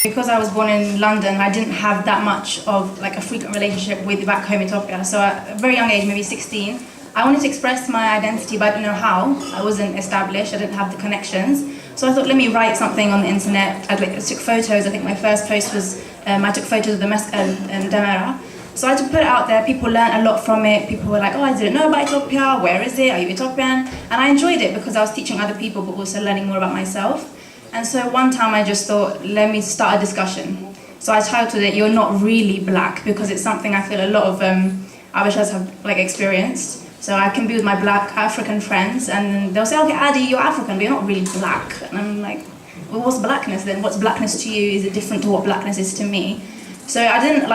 Because I was born in London, I didn't have that much of like a frequent relationship with back home Ethiopia. So at a very young age, maybe 16, I wanted to express my identity, but I didn't know how. I wasn't established, I didn't have the connections. So I thought, let me write something on the internet. I took photos. I think my first post was, I took photos of the Demera. So I had to put it out there. People learned a lot from it. People were like, oh, I didn't know about Ethiopia. Where is it? Are you Ethiopian? And I enjoyed it because I was teaching other people, but also learning more about myself. And so one time I just thought, let me start a discussion. So I titled it, You're Not Really Black, because it's something I feel a lot of Habeshas have like experienced. So I can be with my black African friends and they'll say, okay, Adi, you're African, but you're not really black. And I'm like, well, what's blackness then? What's blackness to you? Is it different to what blackness is to me? So I didn't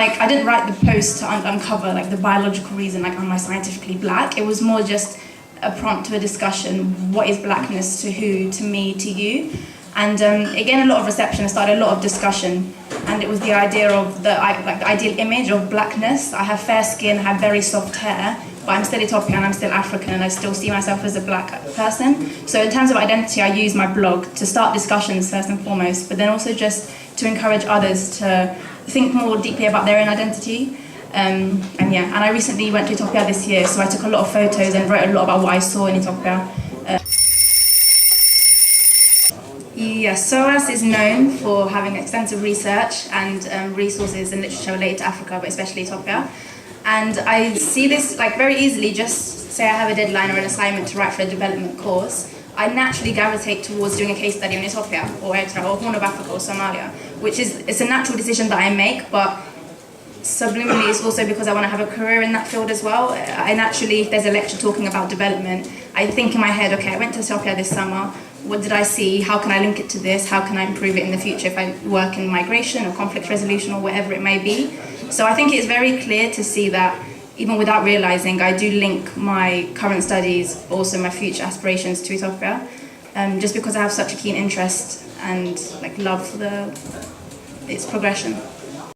write the post to uncover like the biological reason, like am I scientifically black? It was more just a prompt to a discussion. What is blackness to who, to me, to you? And it gained a lot of reception. It started a lot of discussion, and it was the idea of the ideal image of blackness. I have fair skin, I have very soft hair, but I'm still Ethiopian, I'm still African, and I still see myself as a black person. So in terms of identity, I use my blog to start discussions first and foremost, but then also just to encourage others to think more deeply about their own identity. And I recently went to Ethiopia this year, so I took a lot of photos and wrote a lot about what I saw in Ethiopia. Yes, SOAS is known for having extensive research and resources and literature related to Africa, but especially Ethiopia. And I see this like very easily, just say I have a deadline or an assignment to write for a development course, I naturally gravitate towards doing a case study on Ethiopia or Eritrea or Horn of Africa or Somalia, it's a natural decision that I make, but subliminally it's also because I want to have a career in that field as well. I naturally, if there's a lecture talking about development, I think in my head, okay, I went to Ethiopia this summer, what did I see? How can I link it to this? How can I improve it in the future if I work in migration or conflict resolution or whatever it may be? So I think it's very clear to see that even without realizing, I do link my current studies, also my future aspirations to Ethiopia, just because I have such a keen interest and like love for its progression.